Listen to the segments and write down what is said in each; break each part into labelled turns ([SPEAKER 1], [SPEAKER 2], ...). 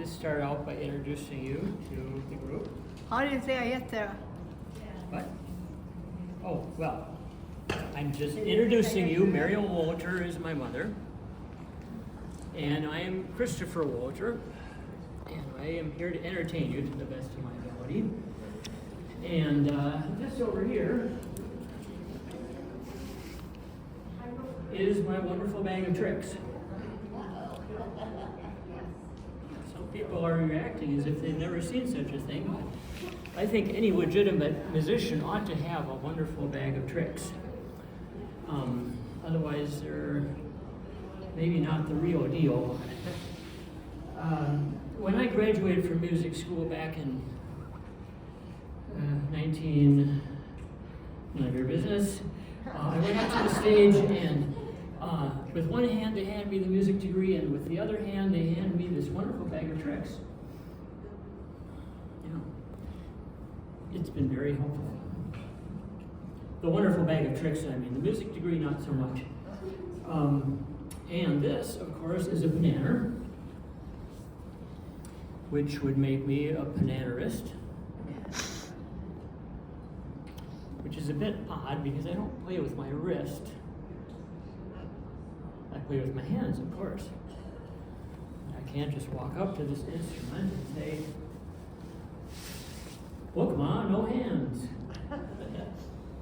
[SPEAKER 1] to start out by introducing you to the group.
[SPEAKER 2] Har du säga heter?
[SPEAKER 1] What? Oh, well, I'm just introducing you. Mary Wolter is my mother. And I am Christopher Wolter. And I am here to entertain you to the best of my ability. And just over here is my wonderful bag of tricks. Some people are reacting as if they've never seen such a thing. I think any legitimate musician ought to have a wonderful bag of tricks. Otherwise, they're maybe not the real deal. When I graduated from music school back in none of your business, I went out to the stage and with one hand they handed me the music degree, and with the other hand they handed me this wonderful bag of tricks. It's been very helpful. The wonderful bag of tricks, I mean, the music degree not so much. And this, of course, is a banana, which would make me a bananarist, which is a bit odd because I don't play with my wrist. I play with my hands, of course. I can't just walk up to this instrument and say, "Well, come on, no hands."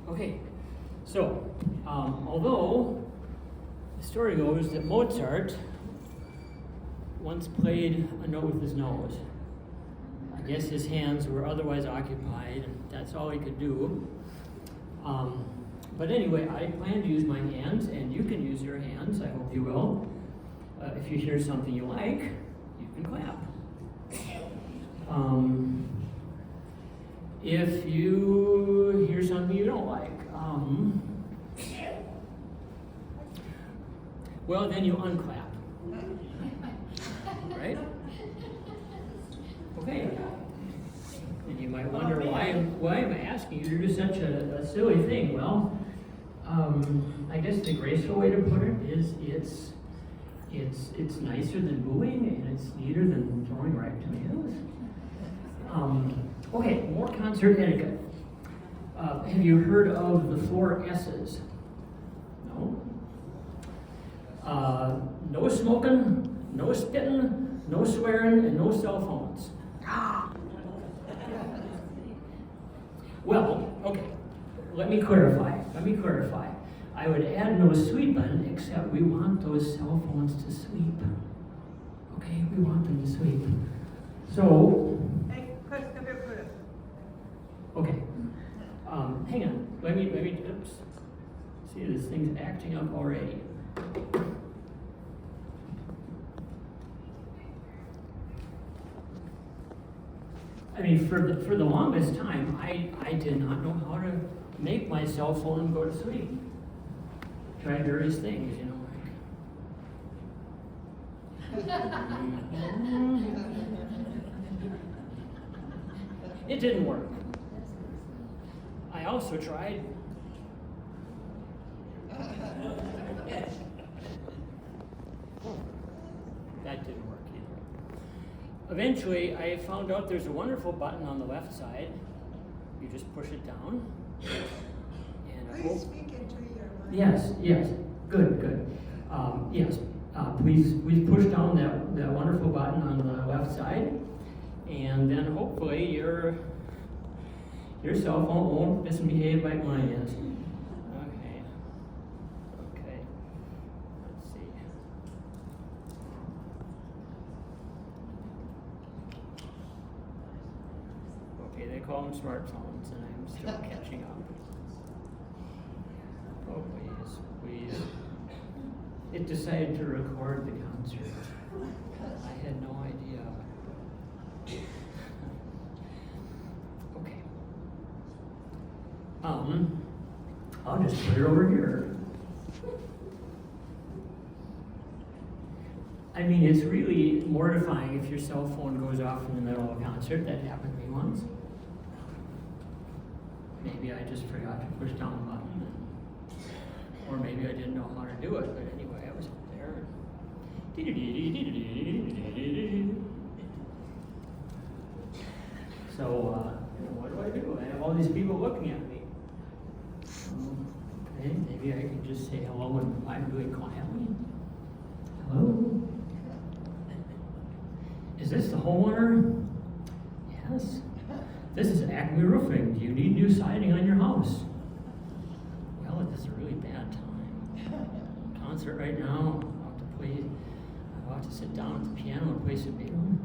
[SPEAKER 1] Okay, so although the story goes that Mozart once played a note with his nose, I guess his hands were otherwise occupied, and that's all he could do. But anyway, I plan to use my hands, and you can use your hands. I hope you will. If you hear something you like, you can clap. If you hear something you don't like, well, then you unclap. Right? Okay. And you might wonder why am I asking you to do such a silly thing? Well, I guess the graceful way to put it is it's nicer than booing, and it's neater than throwing ripe tomatoes. Okay, more concert etiquette. Have you heard of the 4 S's? No? No smoking, no spitting, no swearing, and no cell phones. Well, okay, let me clarify. I would add no sweeping, except we want those cell phones to sweep. Okay, we want them to sweep. So, okay, hang on, let me, oops. See, this thing's acting up already. I mean, for the longest time, I did not know how to make my cell phone go to sleep. Tried various things, you know, it didn't work. I also tried. That didn't work either. Eventually, I found out there's a wonderful button on the left side. You just push it down. And
[SPEAKER 3] Are you speaking to your mic?
[SPEAKER 1] Yes. Good. Yes. Please push down that wonderful button on the left side, and then hopefully your cell phone won't misbehave like mine is. Okay. Let's see. Okay, they call them smartphones, and I'm still catching up. Oh, please. It decided to record the concert. I had no idea. Okay. I'll just put it over here. I mean, it's really mortifying if your cell phone goes off in the middle of a concert. That happened to me once. Maybe I just forgot to push down the button. Or maybe I didn't know how to do it, but anyway, I was up there. So, what do? I have all these people looking at me. Okay, maybe I can just say hello and I'm doing quietly. Hello? Is this the homeowner? Yes. This is Acme Roofing. Do you need new siding on your house? Well, it is a really bad time. Concert right now. I'm about to sit down at the piano and play some Beethoven.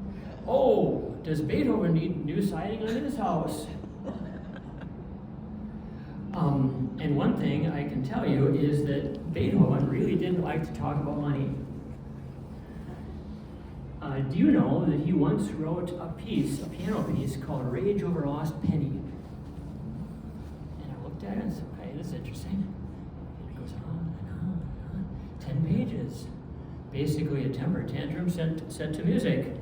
[SPEAKER 1] Oh, does Beethoven need new siding on his house? And one thing I can tell you is that Beethoven really didn't like to talk about money. Do you know that he once wrote a piano piece called Rage Over a Lost Penny? And I looked at it and said, okay, this is interesting. And it goes on and on and on. 10 pages. Basically a temper tantrum set to music.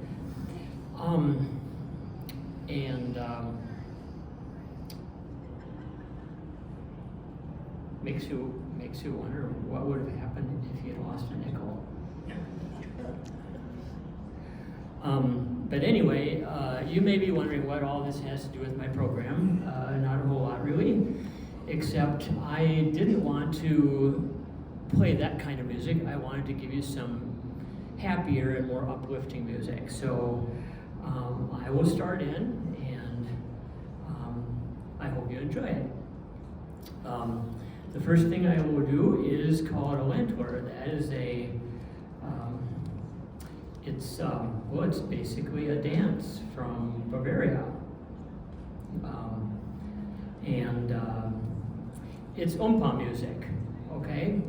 [SPEAKER 1] Makes you wonder what would have happened if he had lost a nickel. But anyway, you may be wondering what all this has to do with my program. Not a whole lot, really, except I didn't want to play that kind of music. I wanted to give you some happier and more uplifting music. So I will start in, and I hope you enjoy it. The first thing I will do is call it a Landwehr. That is it's basically a dance from Bavaria. It's Oompa music, okay?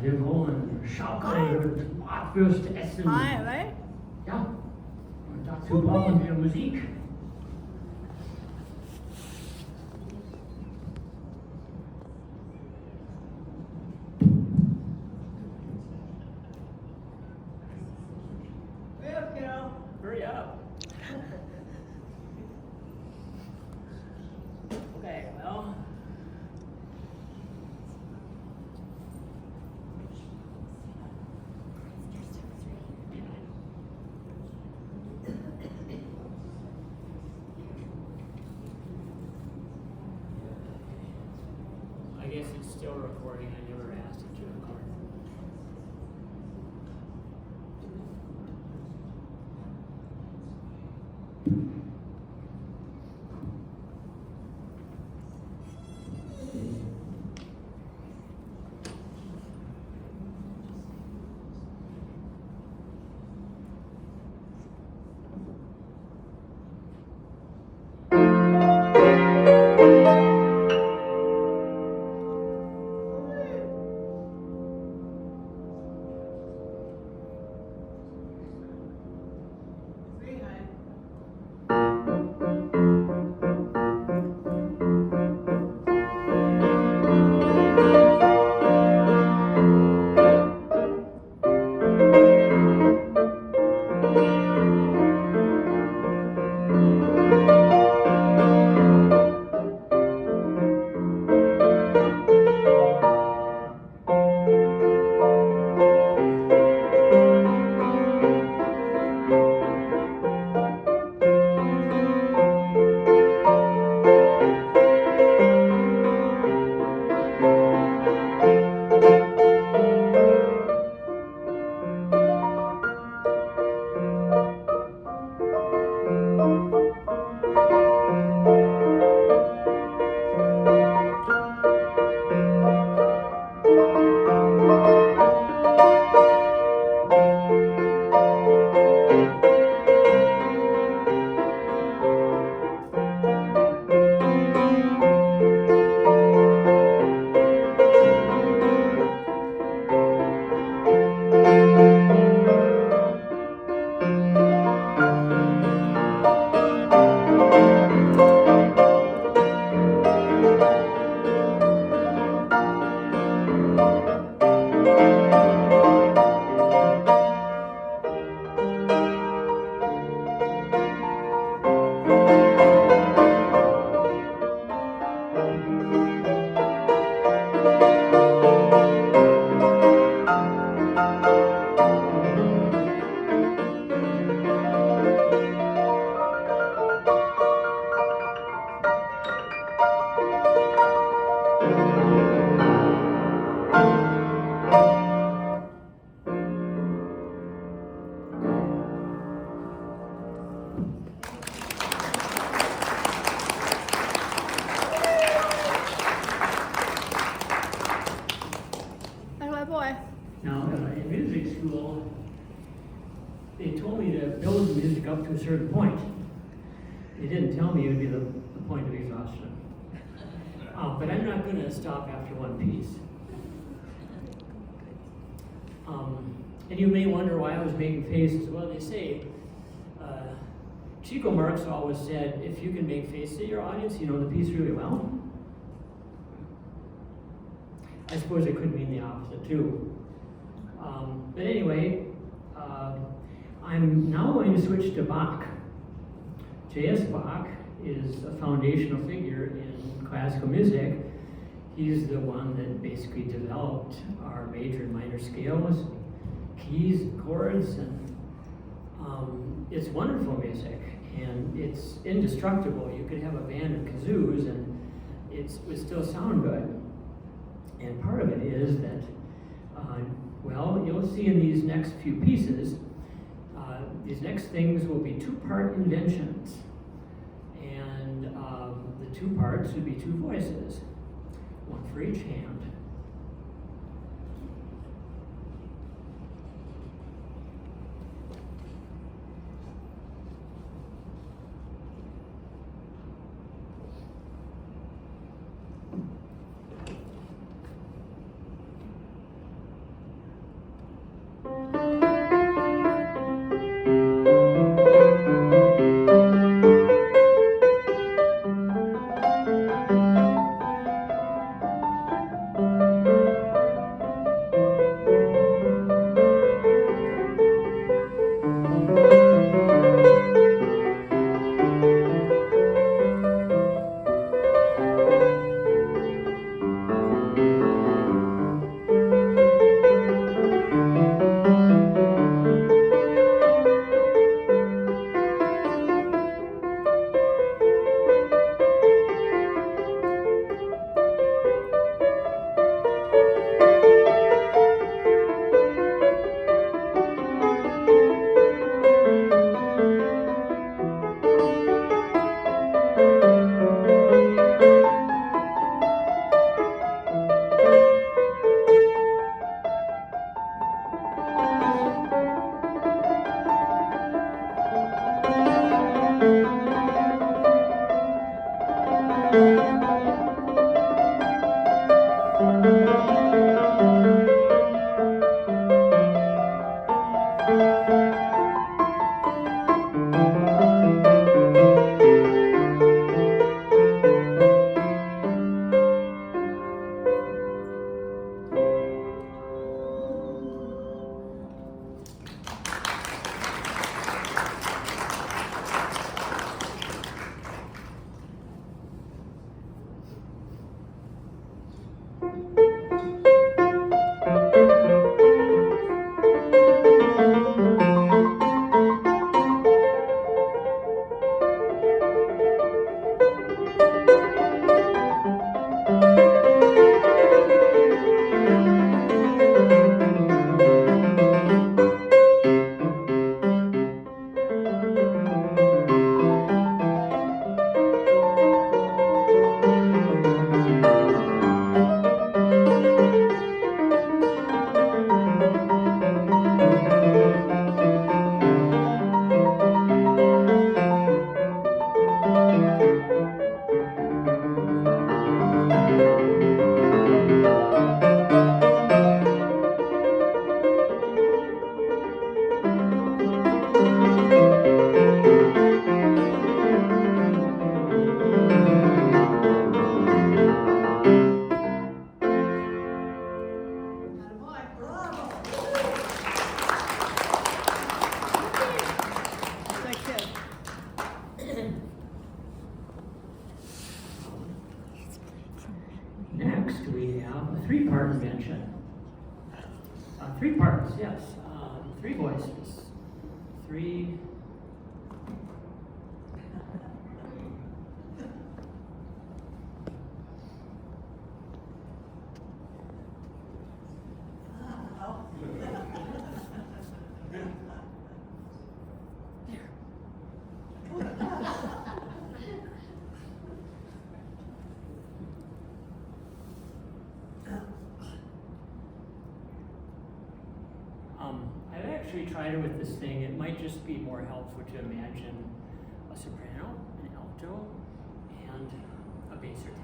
[SPEAKER 1] Wir wollen Schaukeln, Bratwürste essen. Ja, und dazu brauchen wir Musik. Hurry up. Okay, well. I guess it's still recording. I never asked it to record. they told me to build the music up to a certain point. They didn't tell me it would be the point of exhaustion. But I'm not going to stop after one piece. And you may wonder why I was making faces. Well, they say, Chico Marx always said, if you can make faces at your audience, you know the piece really well. I suppose it could mean the opposite too. But anyway, I'm now going to switch to Bach. J.S. Bach is a foundational figure in classical music. He's the one that basically developed our major and minor scales, keys, chords, and it's wonderful music, and it's indestructible. You could have a band of kazoos and it would still sound good. And part of it is that, well, you'll see in these next few pieces, these next things will be two-part inventions. And the two parts would be two voices, one for each hand. Next, we have a three-part invention. Three parts, yes. Three voices. Three. actually tried it with this thing, it might just be more helpful to imagine a soprano, an alto, and a bass or tenor.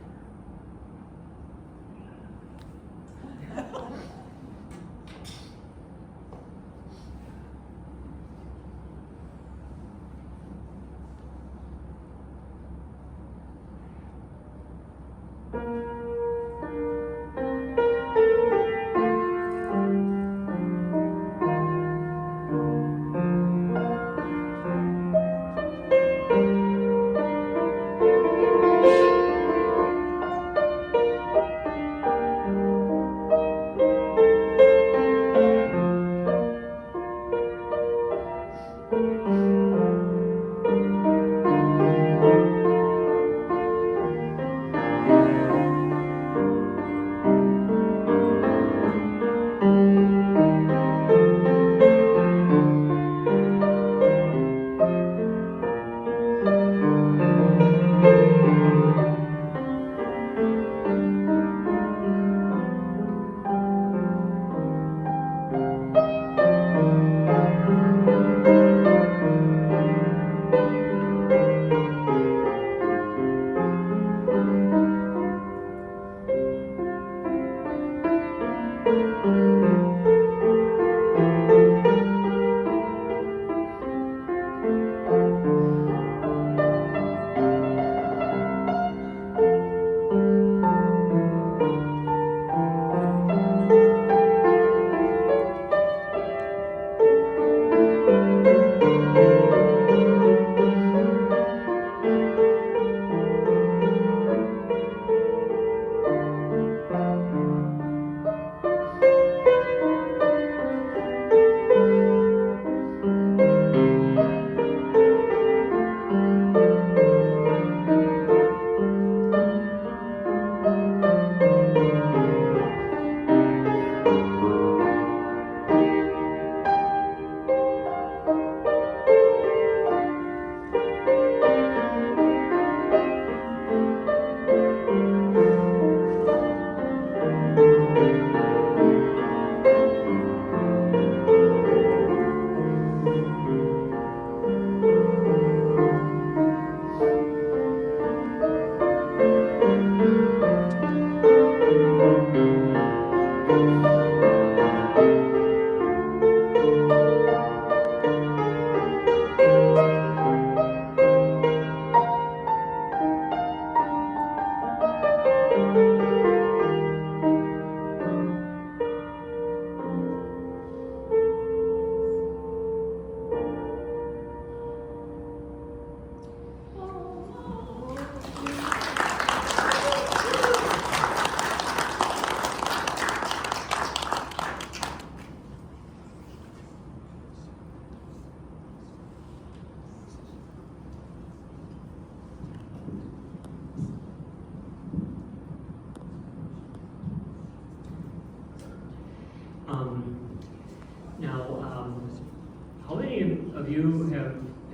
[SPEAKER 1] How many of you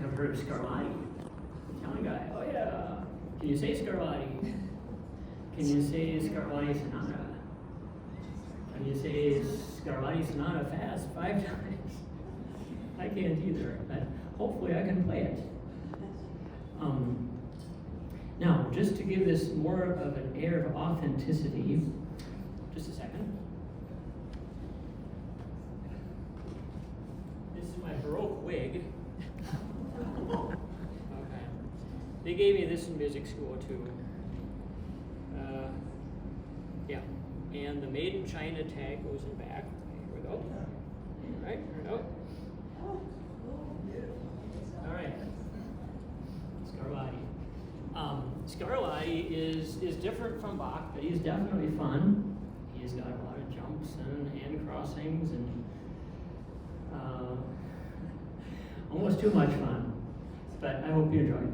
[SPEAKER 1] have heard of Scarlatti? Italian guy. Oh yeah. Can you say Scarlatti? Can you say Scarlatti Sonata? Can you say Scarlatti Sonata fast 5 times? I can't either, but hopefully I can play it. Now, just to give this more of an air of authenticity, just a second. This is my Baroque wig. Okay. They gave me this in music school too. Yeah. And the Made in China tag goes in back. Here we go. All right, here we go. All right. Scarlatti. Scarlatti is different from Bach, but he's definitely fun. He's got a lot of jumps and hand crossings and almost too much fun. But I hope you enjoy.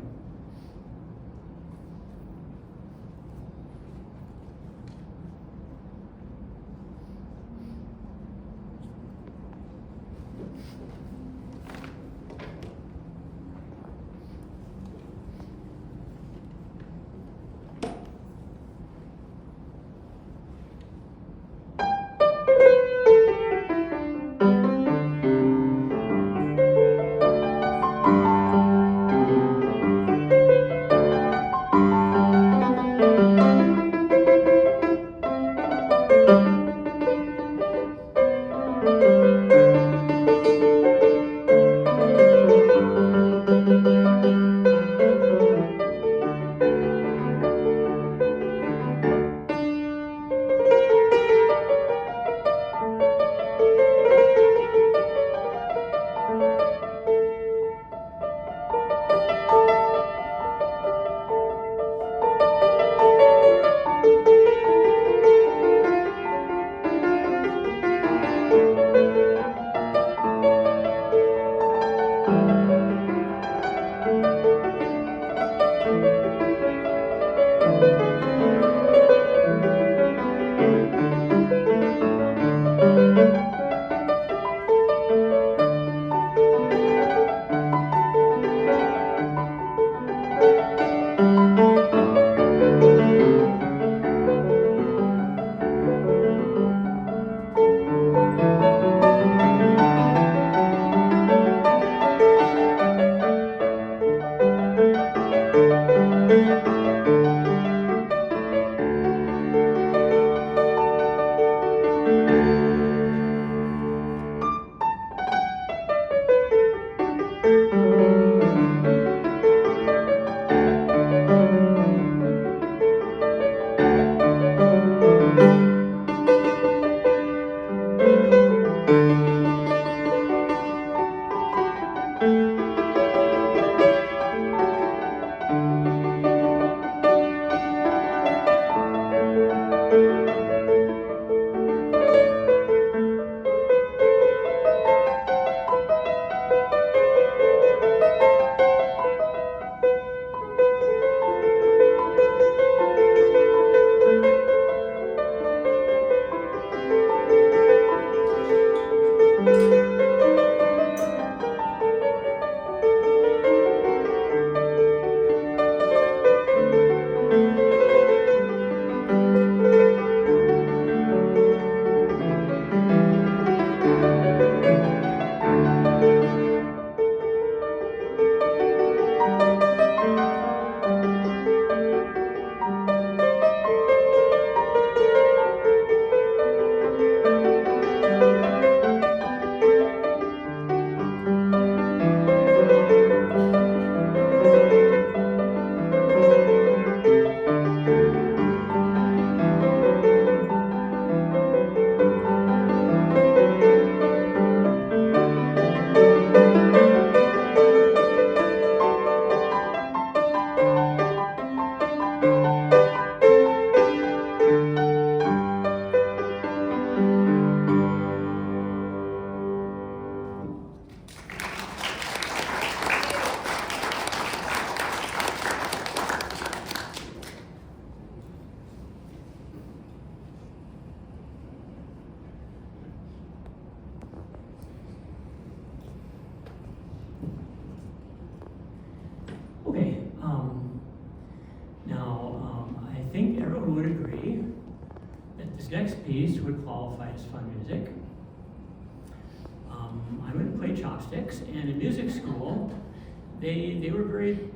[SPEAKER 1] This next piece would qualify as fun music. I'm going to play chopsticks, and in music school, they were very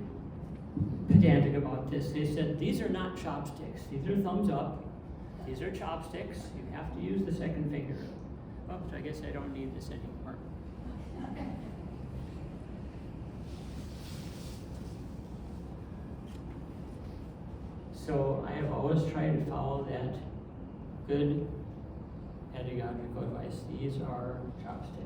[SPEAKER 1] pedantic about this. They said, these are not chopsticks. These are thumbs up. These are chopsticks. You have to use the second finger. Oops, I guess I don't need this anymore. So I have always tried to follow that good pedagogical advice. These are chopsticks.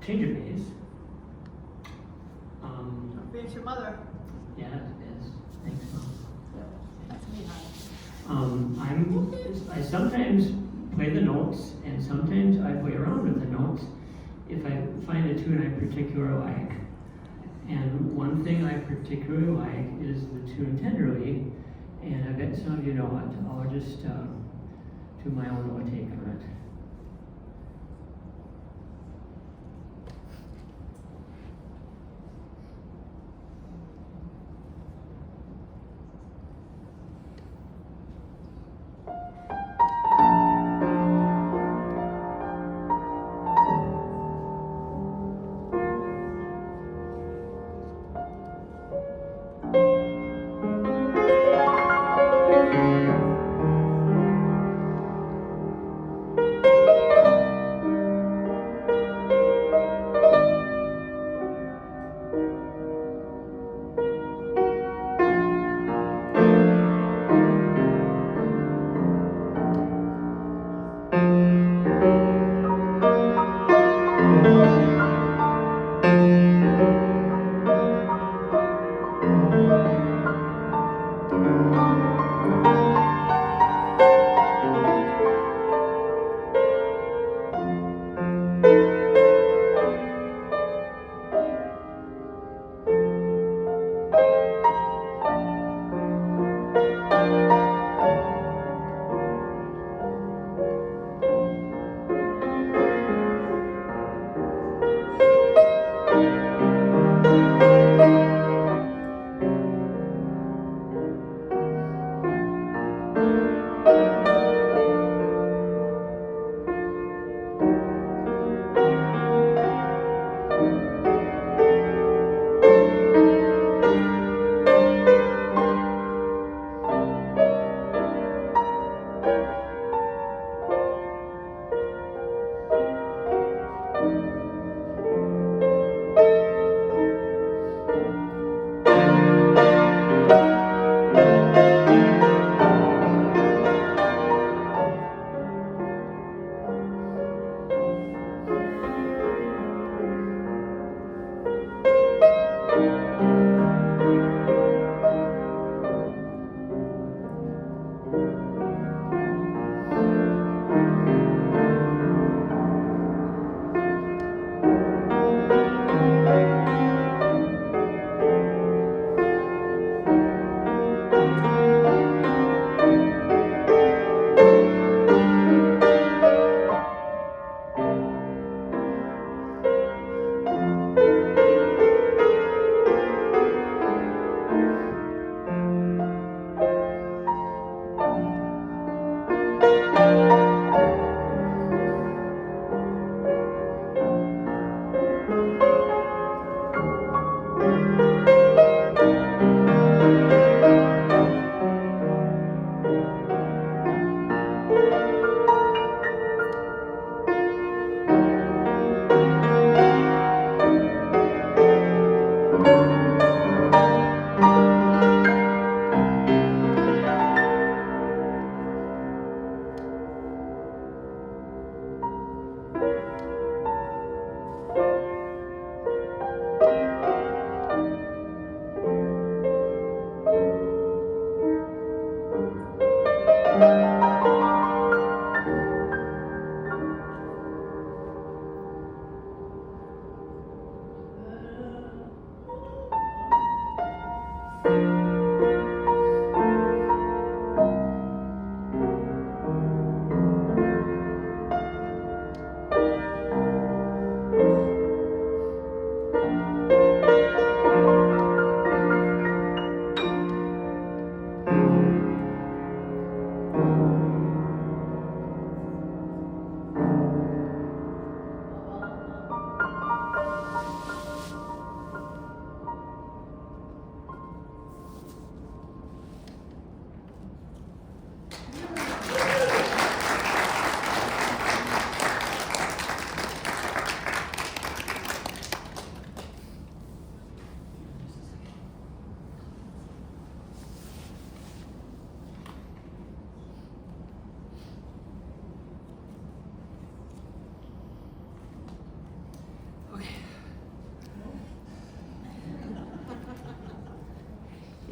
[SPEAKER 1] change of pace.
[SPEAKER 2] Don't forget your mother.
[SPEAKER 1] Yeah, it is. Thanks, Mom.
[SPEAKER 2] That's me, honey.
[SPEAKER 1] I sometimes play the notes, and sometimes I play around with the notes if I find a tune I particularly like. And one thing I particularly like is the tune Tenderly, and I bet some of you know it. I'll just do my own little take on it.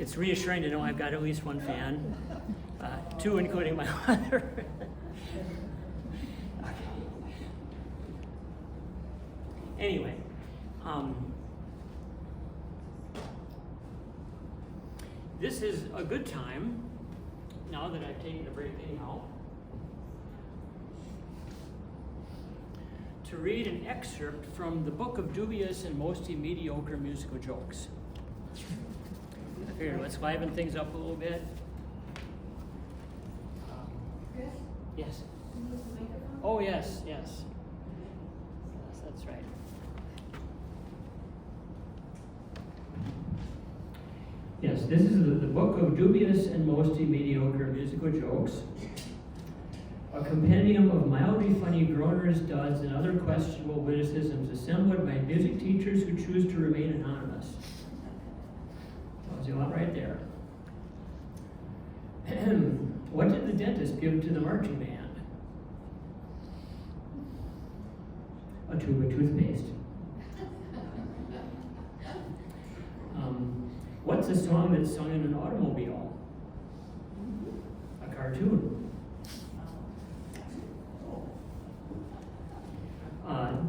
[SPEAKER 1] it's reassuring to know I've got at least one fan, two including my mother. Anyway, this is a good time, now that I've taken a break anyhow, to read an excerpt from the Book of Dubious and Mostly Mediocre Musical Jokes. I figured let's liven things up a little bit.
[SPEAKER 2] Chris?
[SPEAKER 1] Yes.
[SPEAKER 2] Can you use the microphone?
[SPEAKER 1] Oh, yes, yes. Yes, that's right. Yes, this is the Book of Dubious and Mostly Mediocre Musical Jokes, a compendium of mildly funny groaners, duds, and other questionable witticisms assembled by music teachers who choose to remain anonymous. Tells you a lot right there. What did the dentist give to the marching band? A tube of toothpaste. What's a song that's sung in an automobile? A cartoon.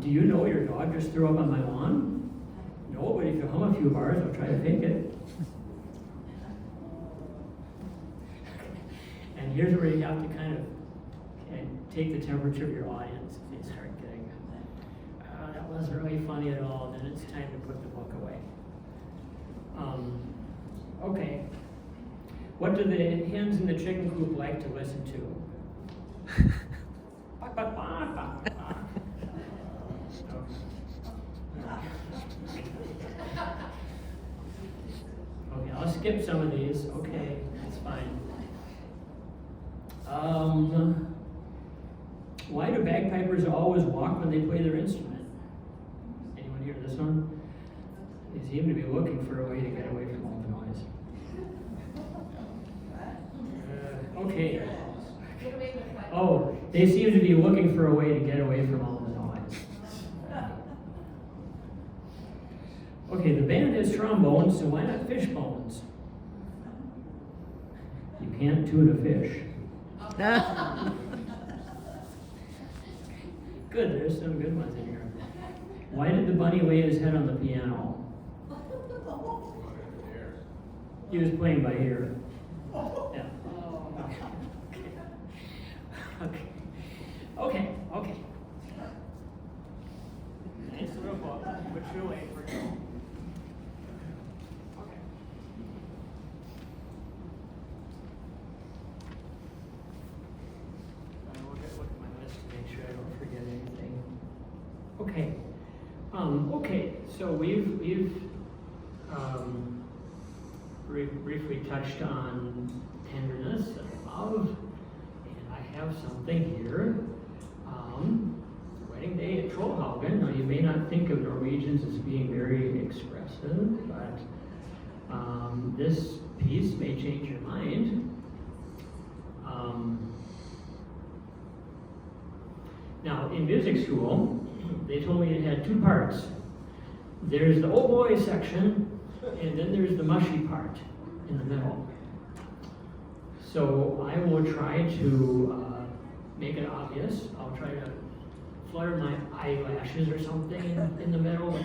[SPEAKER 1] Do you know your dog just threw up on my lawn? No, but if you hum a few bars, I'll try to fake it. And here's where you have to kind of take the temperature of your audience. If they start getting, that wasn't really funny at all, then it's time to put the book away. Okay. What do the hens in the chicken coop like to listen to? Okay, I'll skip some of these. Okay, that's fine. Why do bagpipers always walk when they play their instrument? Anyone hear this one? They seem to be looking for a way to get away from all the noise. Okay. Oh, they seem to be looking for a way to get away from all the noise. Okay, the band has trombones, so why not fish bones? You can't tune a fish. Good, there's some good ones in here. Why did the bunny lay his head on the piano? He was playing by ear. Yeah. Okay. Nice little book. Put you away for now. Okay. Look at my list to make sure I don't forget anything. Okay. Okay. So we've briefly touched on tenderness and love, and I have something here. Wedding day at Trollhaugen. Now, you may not think of Norwegians as being very expressive, but this piece may change your mind. Now, in music school, they told me it had two parts. There's the oh boy section, and then there's the mushy part in the middle. So I will try to make it obvious. I'll try to flutter my eyelashes or something in the middle.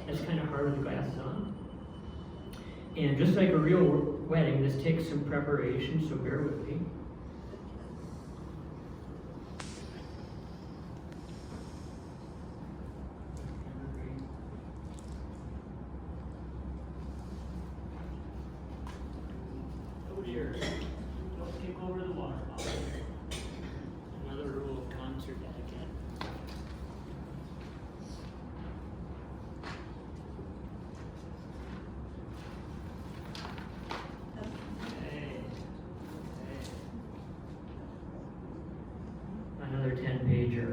[SPEAKER 1] It's kind of hard with the glasses on. And just like a real wedding, this takes some preparation, so bear with me. Oh dear, don't kick over the water bottle. Another rule of concert etiquette. Another 10-pager.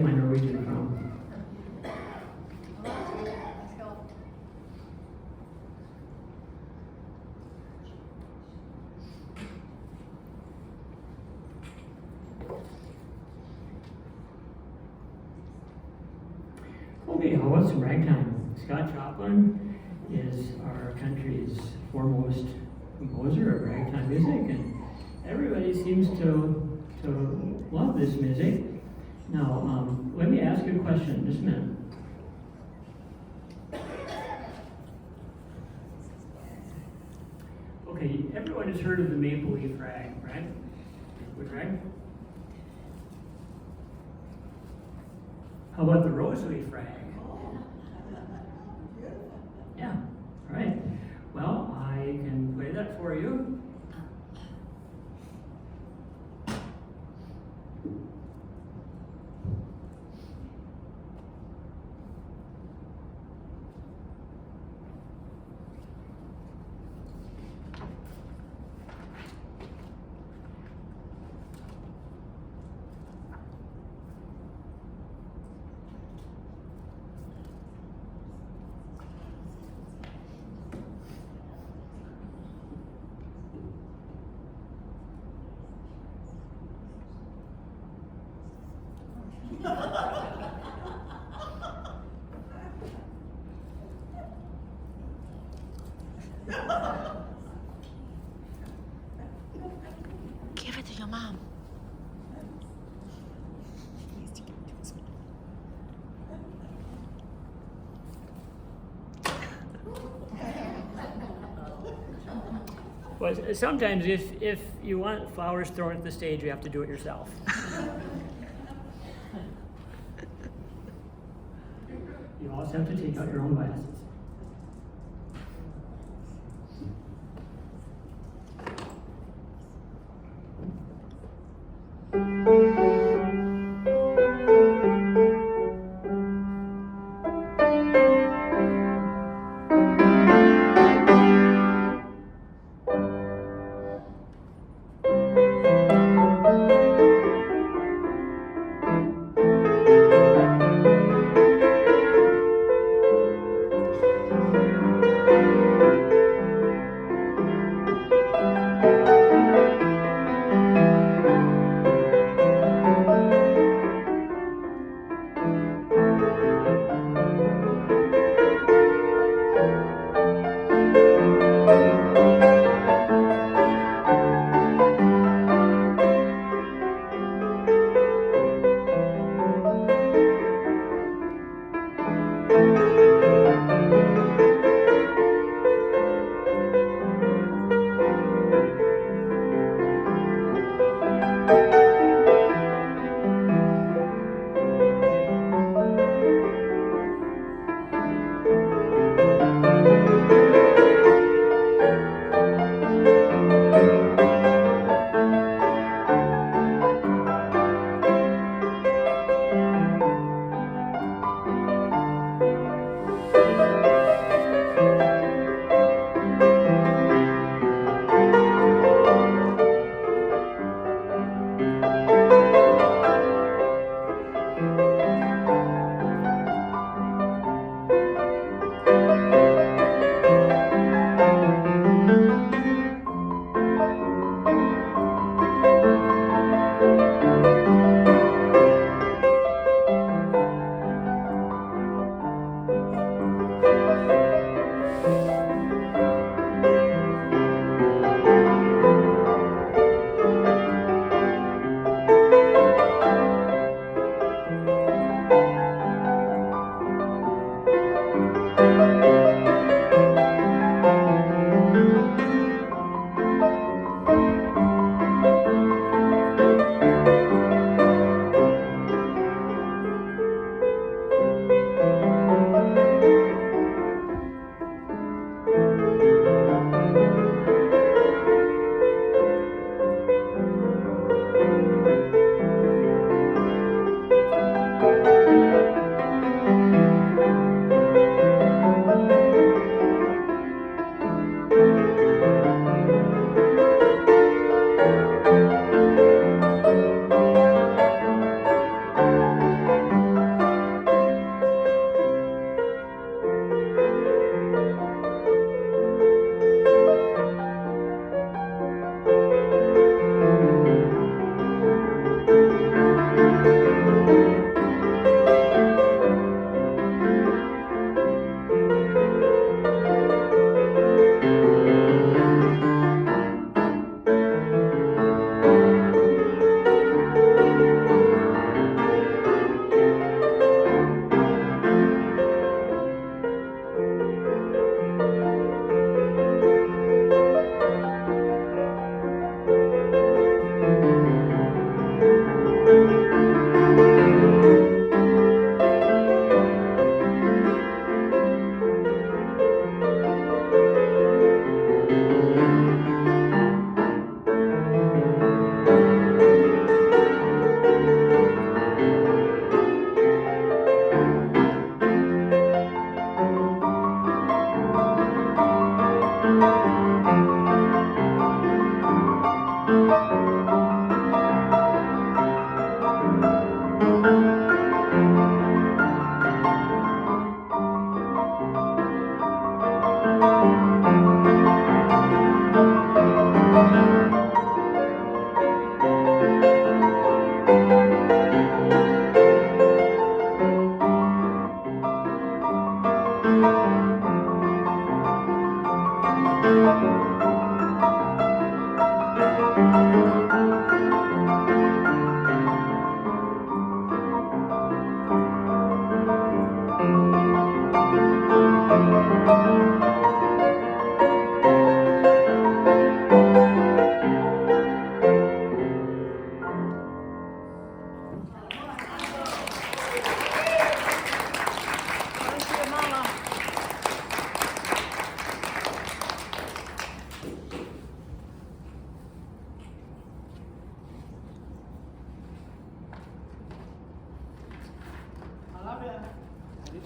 [SPEAKER 1] my Norwegian from?
[SPEAKER 2] Let's go.
[SPEAKER 1] Okay, how about some ragtime? Scott Joplin is our country's foremost composer of ragtime music, and everybody seems to love this music. Now, let me ask you a question, just a minute. Okay, everyone has heard of the maple leaf rag, right? Which rag? How about the rose leaf rag? Yeah, all right. Well, I can play that for you.
[SPEAKER 3] Give it to your mom.
[SPEAKER 1] Well, sometimes if you want flowers thrown at the stage, you have to do it yourself. You also have to take out your own glasses.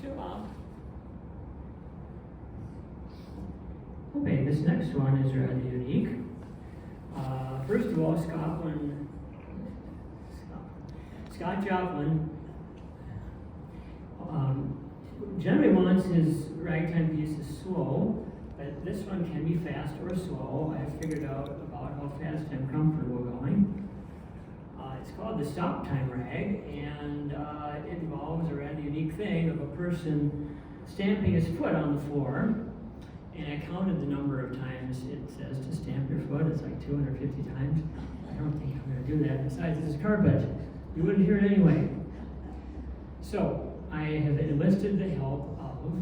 [SPEAKER 1] Sure, Mom. Okay, this next one is rather unique. First of all, Scott Joplin generally wants his ragtime pieces slow, but this one can be fast or slow. I figured out about how fast I'm comfortable going. It's called the Stop Time Rag, and it involves a rather unique thing of a person stamping his foot on the floor. And I counted the number of times it says to stamp your foot. It's like 250 times. I don't think I'm going to do that. Besides, this is carpet. You wouldn't hear it anyway. So I have enlisted the help of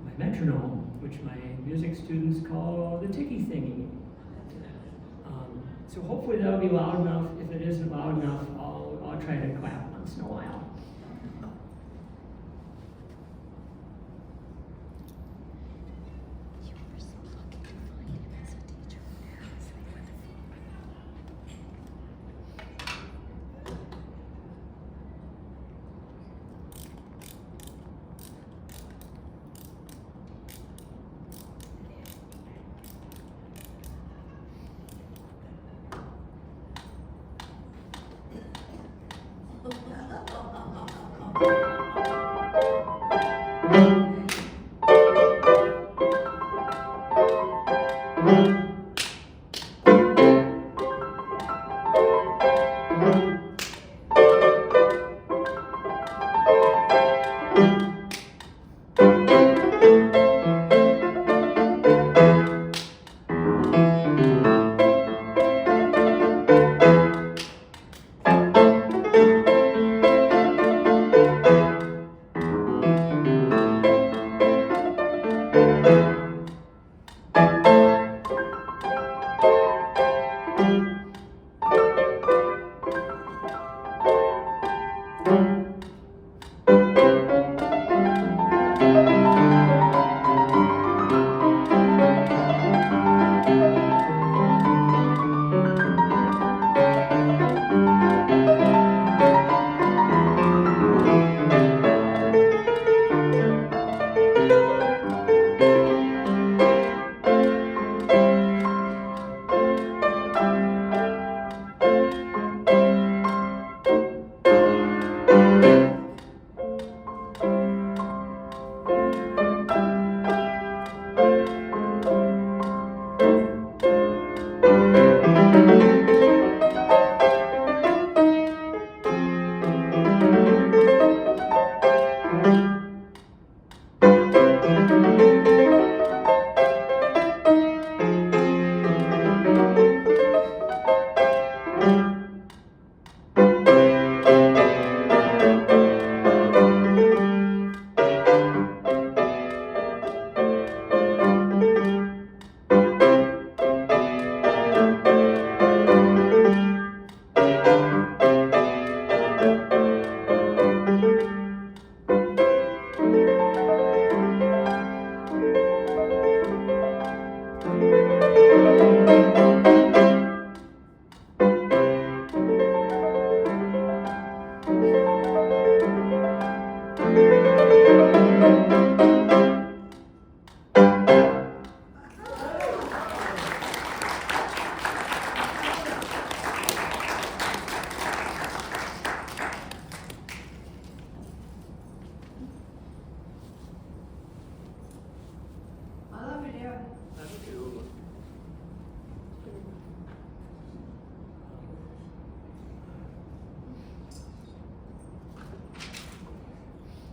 [SPEAKER 1] my metronome, which my music students call the ticky thingy. So hopefully that'll be loud enough. If it isn't loud enough, I'll try to clap once in a while.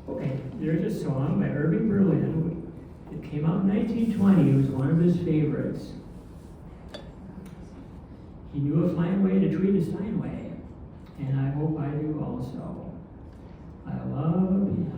[SPEAKER 1] Okay, there's a song by Irving Berlin. It came out in 1920. It was one of his favorites. He knew a fine way to treat a Steinway, and I hope I do also. I love a piano.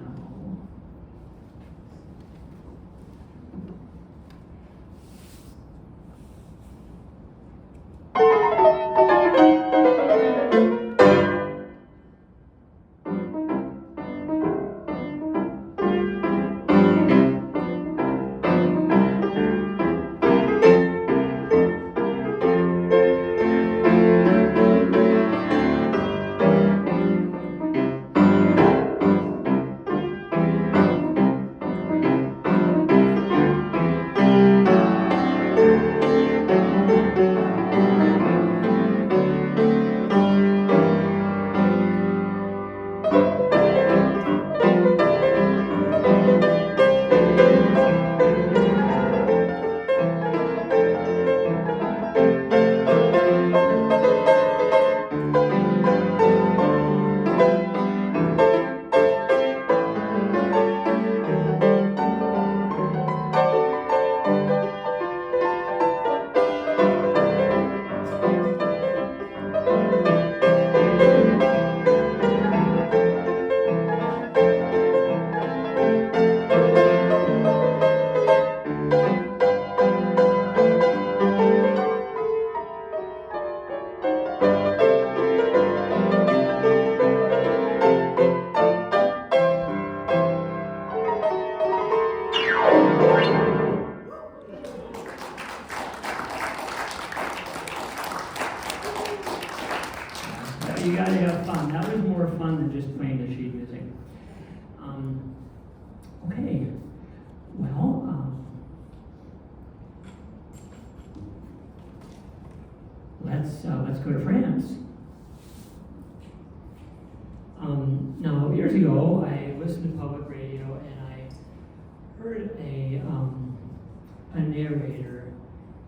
[SPEAKER 1] You gotta have fun. That was more fun than just playing the sheet music. Okay, well, let's go to France. Now, years ago, I listened to public radio and I heard a narrator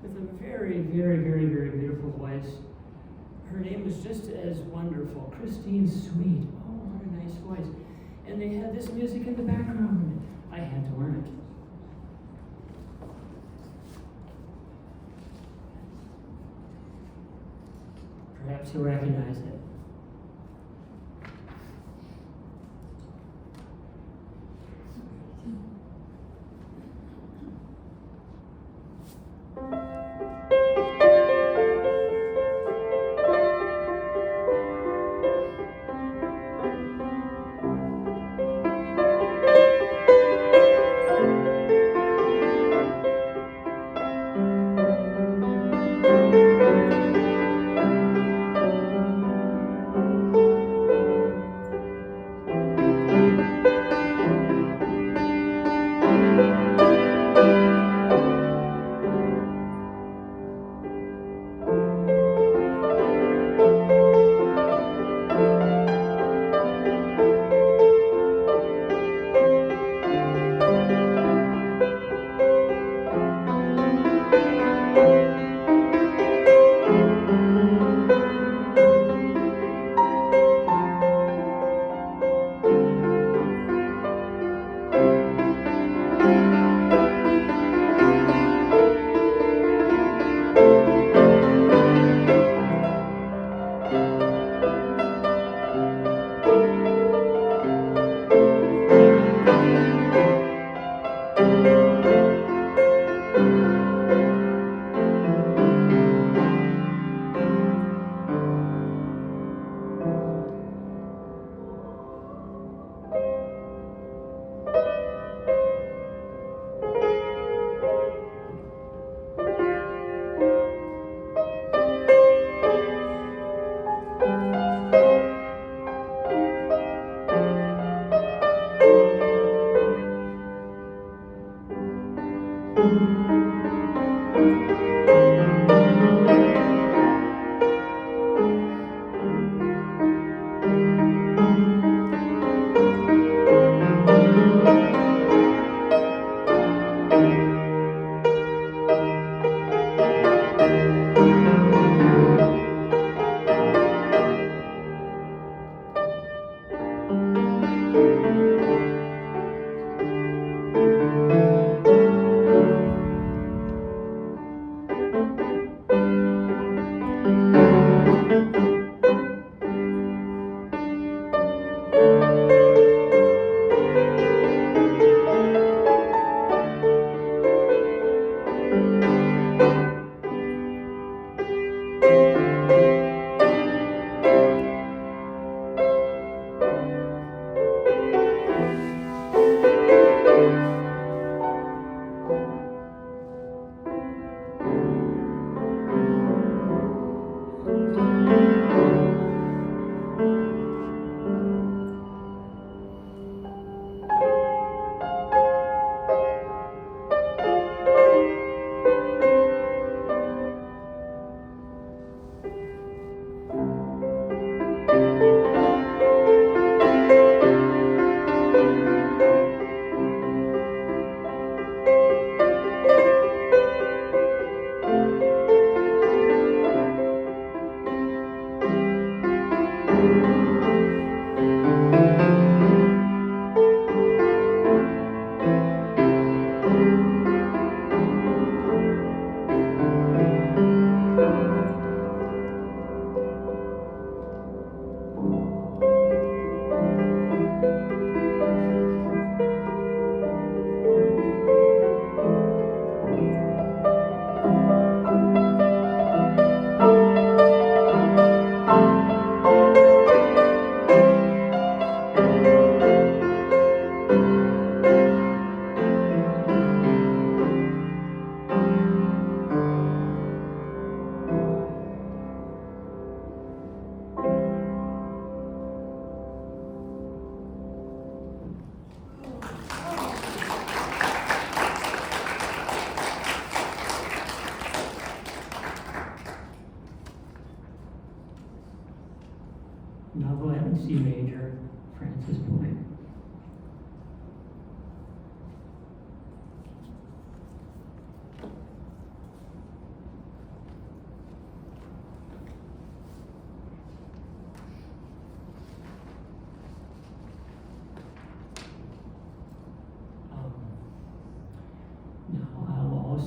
[SPEAKER 1] with a very, very, very, very beautiful voice. Her name was just as wonderful, Christine Sweet. Oh, what a nice voice. And they had this music in the background. I had to learn it. Perhaps you'll recognize it.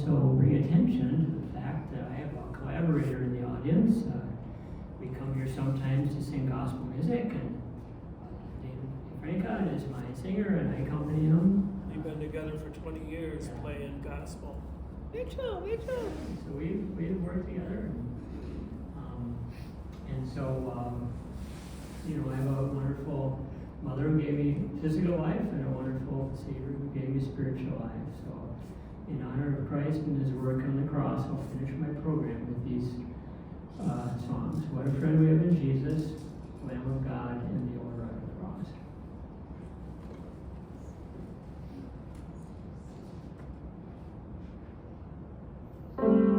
[SPEAKER 1] also bring attention to the fact that I have a collaborator in the audience. We come here sometimes to sing gospel music, and David Franca is my singer, and I accompany him.
[SPEAKER 4] We've been together for 20 years playing gospel.
[SPEAKER 3] Me too, me too.
[SPEAKER 1] So we've worked together, and so I have a wonderful mother who gave me physical life, and a wonderful Savior who gave me spiritual life. So, in honor of Christ and His work on the cross, I'll finish my program with these songs. What a friend we have in Jesus, Lamb of God, and the order of the cross. Thank you.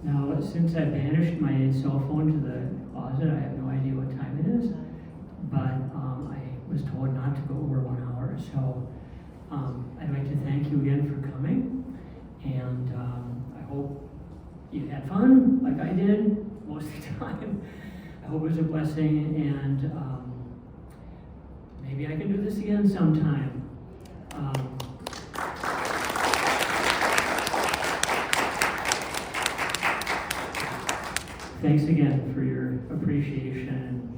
[SPEAKER 1] Now, since I banished my cell phone to the closet, I have no idea what time it is, but I was told not to go over 1 hour, so I'd like to thank you again for coming, and I hope you had fun, like I did most of the time. I hope it was a blessing, and maybe I can do this again sometime. Thanks again for your appreciation